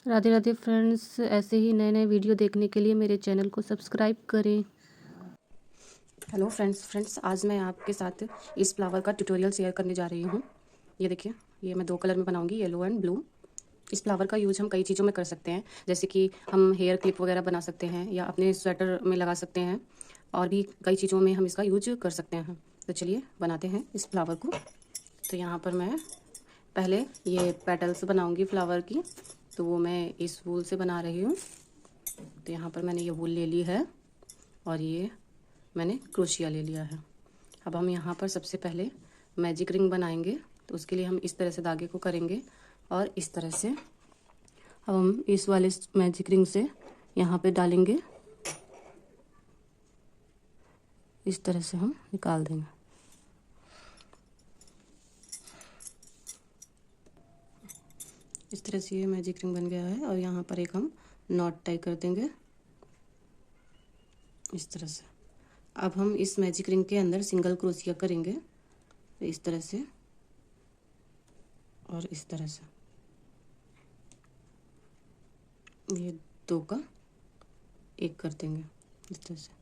Radhe Radhe friends, ऐसे ही नए नए वीडियो देखने के लिए मेरे चैनल को सब्सक्राइब करें। हेलो फ्रेंड्स आज मैं आपके साथ इस फ्लावर का ट्यूटोरियल शेयर करने जा रही हूँ। ये देखिए, ये मैं 2 कलर में बनाऊंगी, येलो एंड ब्लू। इस फ्लावर का यूज हम कई चीज़ों में कर सकते हैं, जैसे कि हम हेयर क्लिप वगैरह बना सकते हैं या अपने स्वेटर में लगा सकते हैं, और भी कई चीज़ों में हम इसका यूज कर सकते हैं। तो चलिए बनाते हैं इस फ्लावर को। तो यहाँ पर मैं पहले ये पेटल्स बनाऊँगी फ्लावर की, तो वो मैं इस वूल से बना रही हूँ। तो यहाँ पर मैंने ये वूल ले ली है और ये मैंने क्रोशिया ले लिया है। अब हम यहाँ पर सबसे पहले मैजिक रिंग बनाएंगे। तो उसके लिए हम इस तरह से धागे को करेंगे और इस तरह से अब हम इस वाले मैजिक रिंग से यहाँ पे डालेंगे, इस तरह से हम निकाल देंगे। इस तरह से ये मैजिक रिंग बन गया है और यहाँ पर एक हम नॉट टाई कर देंगे इस तरह से। अब हम इस मैजिक रिंग के अंदर सिंगल क्रोशिया करेंगे, इस तरह से और इस तरह से। ये 2 का 1 कर देंगे इस तरह से।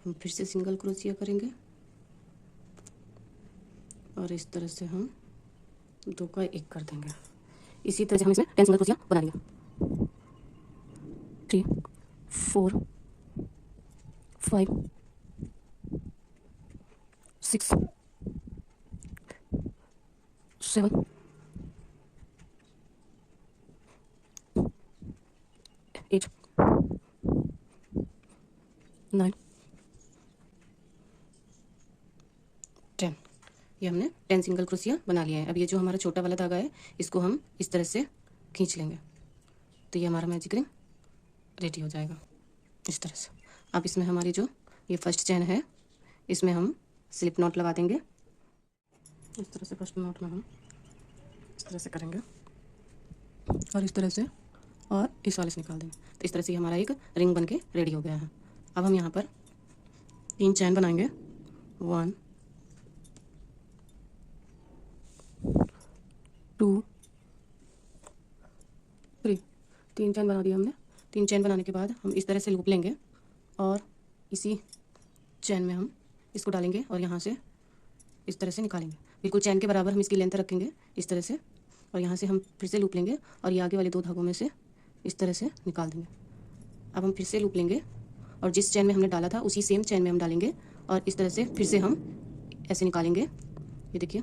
हम फिर से सिंगल क्रोशिया करेंगे और इस तरह से हम 2 का 1 कर देंगे। इसी तरह से हम इसमें 10 सिंगल क्रोशिया बना लेंगे। 3 4 5 6 7 8 9 10। ये हमने 10 सिंगल क्रोशिया बना लिया है। अब ये जो हमारा छोटा वाला धागा है, इसको हम इस तरह से खींच लेंगे, तो ये हमारा मैजिक रिंग रेडी हो जाएगा इस तरह से। अब इसमें हमारी जो ये फर्स्ट चेन है, इसमें हम स्लिप नॉट लगा देंगे इस तरह से। फर्स्ट नॉट में हम इस तरह से करेंगे और इस तरह से, और इस वाले से निकाल देंगे। तो इस तरह से हमारा एक रिंग बनके रेडी हो गया है। अब हम यहाँ पर 3 चैन बनाएंगे। 1 2 3। 3 चैन बना दिया हमने। 3 चैन बनाने के बाद हम इस तरह से लूप लेंगे और इसी चैन में हम इसको डालेंगे और यहाँ से इस तरह से निकालेंगे। बिल्कुल चैन के बराबर हम इसकी लेंथ रखेंगे इस तरह से, और यहाँ से हम फिर से लूप लेंगे और ये आगे वाले 2 धागों में से इस तरह से निकाल देंगे। अब हम फिर से लूप लेंगे और जिस चैन में हमने डाला था उसी सेम चैन में हम डालेंगे और इस तरह से फिर से हम ऐसे निकालेंगे, ये देखिए।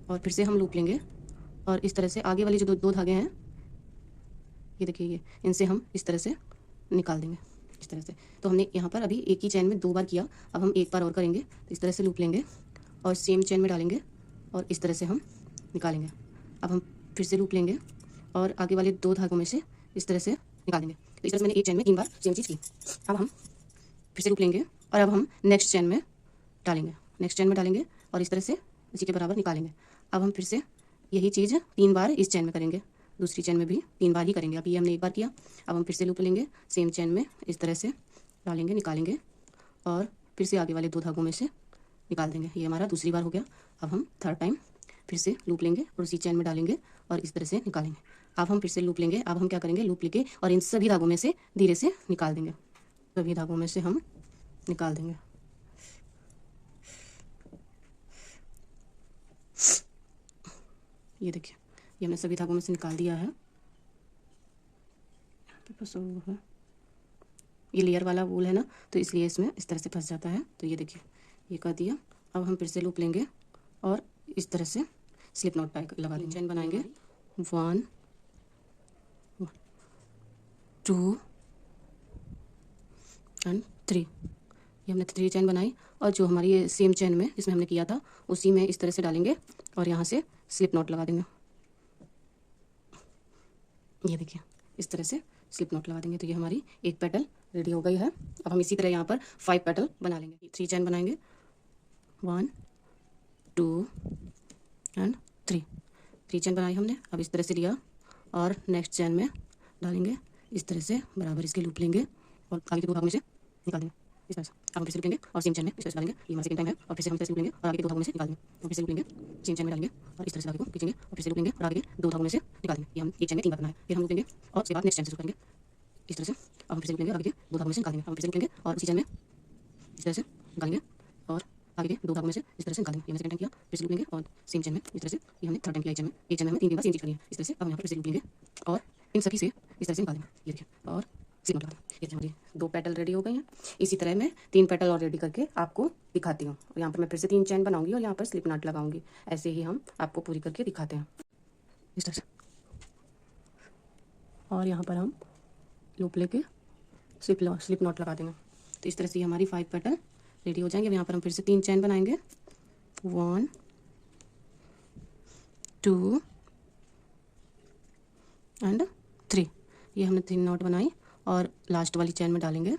और फिर से हम लूप लेंगे और इस तरह से आगे वाले जो 2 धागे हैं, ये देखिए, ये इनसे हम इस तरह से निकाल देंगे इस तरह से। तो हमने यहाँ पर अभी एक ही चैन में 2 बार किया, अब हम 1 बार और करेंगे। तो इस तरह से लूप लेंगे और सेम चैन में डालेंगे और इस तरह से हम निकालेंगे। अब हम फिर से लूप लेंगे और आगे वाले 2 धागों में से इस तरह से निकालेंगे। तो इस तरह से मैंने एक चैन में 3 बार सेम चीज़ की। अब हम फिर से लूप लेंगे और अब हम नेक्स्ट चैन में डालेंगे और इस तरह से इसी के बराबर निकालेंगे। अब हम फिर से यही चीज़ 3 बार इस चैन में करेंगे, दूसरी चैन में भी 3 बार ही करेंगे। अभी हमने 1 बार किया, अब हम फिर से लूप लेंगे, सेम चैन में इस तरह से डालेंगे, निकालेंगे और फिर से आगे वाले 2 धागों में से निकाल देंगे। ये हमारा दूसरी बार हो गया। अब हम थर्ड टाइम फिर से लूप लेंगे और उसी चैन में डालेंगे और इस तरह से निकालेंगे। अब हम फिर से लूप लेंगे। अब हम क्या करेंगे, लूप लेके और इन सभी धागों में से धीरे से निकाल देंगे। सभी धागों में से हम निकाल देंगे। ये देखिए, ये हमने सभी धागों में से निकाल दिया है। फंसा हुआ है, ये लेयर वाला वूल है ना, तो इसलिए इसमें इस तरह से फंस जाता है। तो ये देखिए, ये कर दिया। अब हम फिर से लूप लेंगे और इस तरह से स्लिप नॉट टाई लगा देंगे। चैन बनाएंगे 1 2 एंड 3। ये हमने 3 चैन बनाई और जो हमारी ये सेम चैन में इसमें हमने किया था उसी में इस तरह से डालेंगे और यहाँ से स्लिप नॉट लगा देंगे। ये देखिए, इस तरह से स्लिप नॉट लगा देंगे। तो ये हमारी एक पेटल रेडी हो गई है। अब हम इसी तरह यहाँ पर 5 पेटल बना लेंगे। 3 चैन बनाएंगे 1 2 एंड 3। 3 चैन बनाई हमने। अब इस तरह से लिया और नेक्स्ट चैन में डालेंगे, इस तरह से बराबर इसके लूप लेंगे और आगे के 2 भागों में से निकाल देंगे इस तरह से। अब हम फिर से लूप लेंगे और सेम चैन में इस तरह से डालेंगे। ये हमारा सेकंड टाइम है और फिर से हम इस तरह से लूप लेंगे और आगे के 2 धागों में से निकाल देंगे। हम फिर से लूप लेंगे, सेम चैन में डालेंगे और इस तरह से धागे को खींचेंगे और फिर से लूप लेंगे और आगे के 2 धागों में से निकाल देंगे। ये हम एक चैन में 3 बार करना है। फिर हम लूप लेंगे और उसके बाद नेक्स्ट चैन से शुरू करेंगे इस तरह से। अब हम फिर से लूप लेंगे और आगे के 2 धागों में से निकाल देंगे। हम फिर से लूप लेंगे और उसी चैन में इस तरह से निकालेंगे और आगे के 2 धागों में से इस तरह से निकाल देंगे। ये हमने सेकंड टाइम किया, फिर से लूप लेंगे और सेम चैन में इस तरह से। ये हमने थर्ड टाइम किया एक चैन में। एक चैन में हमें 3 बार सेम चीज़ करनी है इस तरह से। अब हम यहाँ पर फिर से लूप लेंगे और इन सभी से इस तरह से निकाल देंगे। ये देखिए और स्लिप नॉट लगा देंगे। ये हमारी 2 पेटल रेडी हो गई हैं। इसी तरह मैं 3 पेटल और रेडी करके आपको दिखाती हूँ। और यहाँ पर मैं फिर से 3 चैन बनाऊंगी और यहाँ पर स्लिप नॉट लगाऊंगी। ऐसे ही हम आपको पूरी करके दिखाते हैं इस तरह से। और यहाँ पर हम लूप लेके स्लिप नॉट लगा देंगे। तो इस तरह से हमारी 5 पेटल रेडी हो जाएंगे। अब यहाँ पर हम फिर से 3 चैन बनाएंगे, 1 2 एंड 3। ये हमने 3 नॉट बनाई और लास्ट वाली चैन में डालेंगे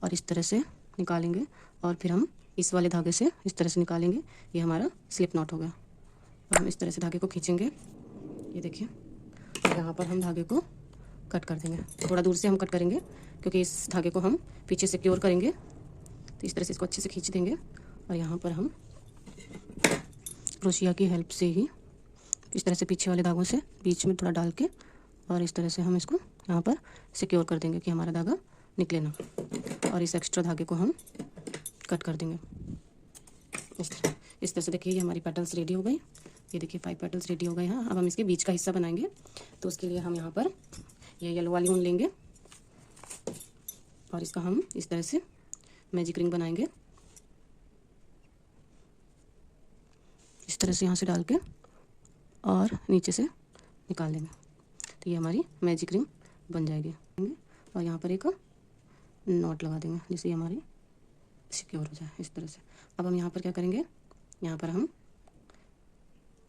और इस तरह से निकालेंगे और फिर हम इस वाले धागे से इस तरह से निकालेंगे। ये हमारा स्लिप नॉट हो गया। और हम इस तरह से धागे को खींचेंगे, ये देखिए, और यहाँ पर हम धागे को कट कर देंगे। थोड़ा दूर से हम कट करेंगे क्योंकि इस धागे को हम पीछे सिक्योर करेंगे। तो इस तरह से इसको अच्छे से खींच देंगे और यहाँ पर हम क्रोशिया की हेल्प से ही इस तरह से पीछे वाले धागों से बीच में थोड़ा डाल के और इस तरह से हम इसको यहाँ पर सिक्योर कर देंगे कि हमारा धागा निकले ना। और इस एक्स्ट्रा धागे को हम कट कर देंगे इस तरह से। देखिए ये हमारी पेटल्स रेडी हो गई। ये देखिए 5 पेटल्स रेडी हो गए हैं। अब हम इसके बीच का हिस्सा बनाएंगे। तो उसके लिए हम यहाँ पर ये येलो वाली ऊन लेंगे और इसका हम इस तरह से मैजिक रिंग बनाएंगे इस तरह से, यहाँ से डाल के और नीचे से निकाल देंगे। तो ये हमारी मैजिक रिंग बन जाएगी। और यहाँ पर एक नॉट लगा देंगे जिससे हमारी सिक्योर हो जाए इस तरह से। अब हम यहाँ पर क्या करेंगे, यहाँ पर हम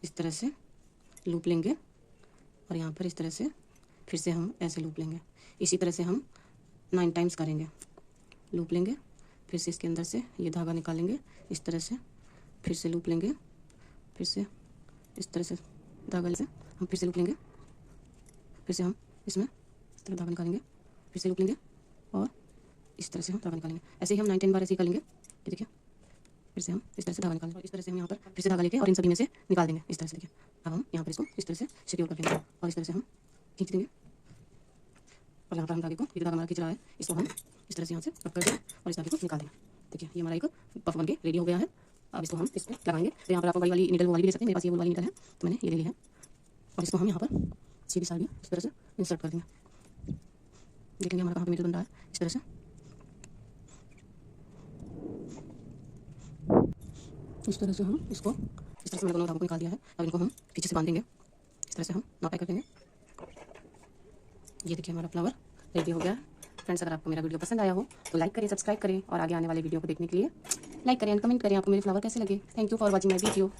इस तरह से लूप लेंगे और यहाँ पर इस तरह से फिर से हम ऐसे लूप लेंगे। इसी तरह से हम 9 टाइम्स करेंगे। लूप लेंगे, फिर से इसके अंदर से ये धागा निकालेंगे इस तरह से, फिर से लूप लेंगे, फिर से इस तरह से धागा से हम फिर से लूप लेंगे, फिर से हम इसमें इस तरह धागा निकालेंगे, फिर से लूप लेंगे और इस तरह से हम धागा निकालेंगे। ऐसे ही हम 9-10 बार ऐसे ही करेंगे। ये देखिए, फिर से हम इस तरह से धागा निकालेंगे और इस तरह से हम यहाँ पर फिर से धागा लेके और इन सभी में से निकाल देंगे इस तरह से। देखिए अब हम यहाँ पर इसको इस तरह से सिक्योर कर देंगे और इस तरह से हम खींच देंगे। और यहाँ पर हम धागे को, ये धागा हमारा खींच रहा है, इसको हम इस तरह से यहाँ से कट कर देंगे और इस धागे को निकाल देंगे। देखिए ये हमारा एक पफ बन के रेडी हो गया है। अब इसको हम इस पर लगाएंगे। तो यहाँ पर आप बड़ी वाली नीडल वाली भी ले सकते हैं। मेरे पास ये वाली नीडल है तो मैंने ये ले ली है और इसको हम यहाँ पर सीधी साइड में इस तरह से इंसर्ट कर देंगे। देखेंगे हमारा कहाँ पे नीडल बन रहा है इस तरह से। इस तरह से हम इसको इस तरह से मैंने दोनों धागों को निकाल दिया है। अब इनको हम पीछे से बांधेंगे इस तरह से, हम नॉट कर देंगे। ये देखिए हमारा फ्लावर रेडी हो गया है। फ्रेंड्स अगर आपको मेरा वीडियो पसंद आया हो तो लाइक करें, सब्सक्राइब करें और आगे आने वाले वीडियो को देखने के लिए लाइक करें एंड कमेंट करें आपको मेरे फ्लावर कैसे लगे। Thank you for watching my video.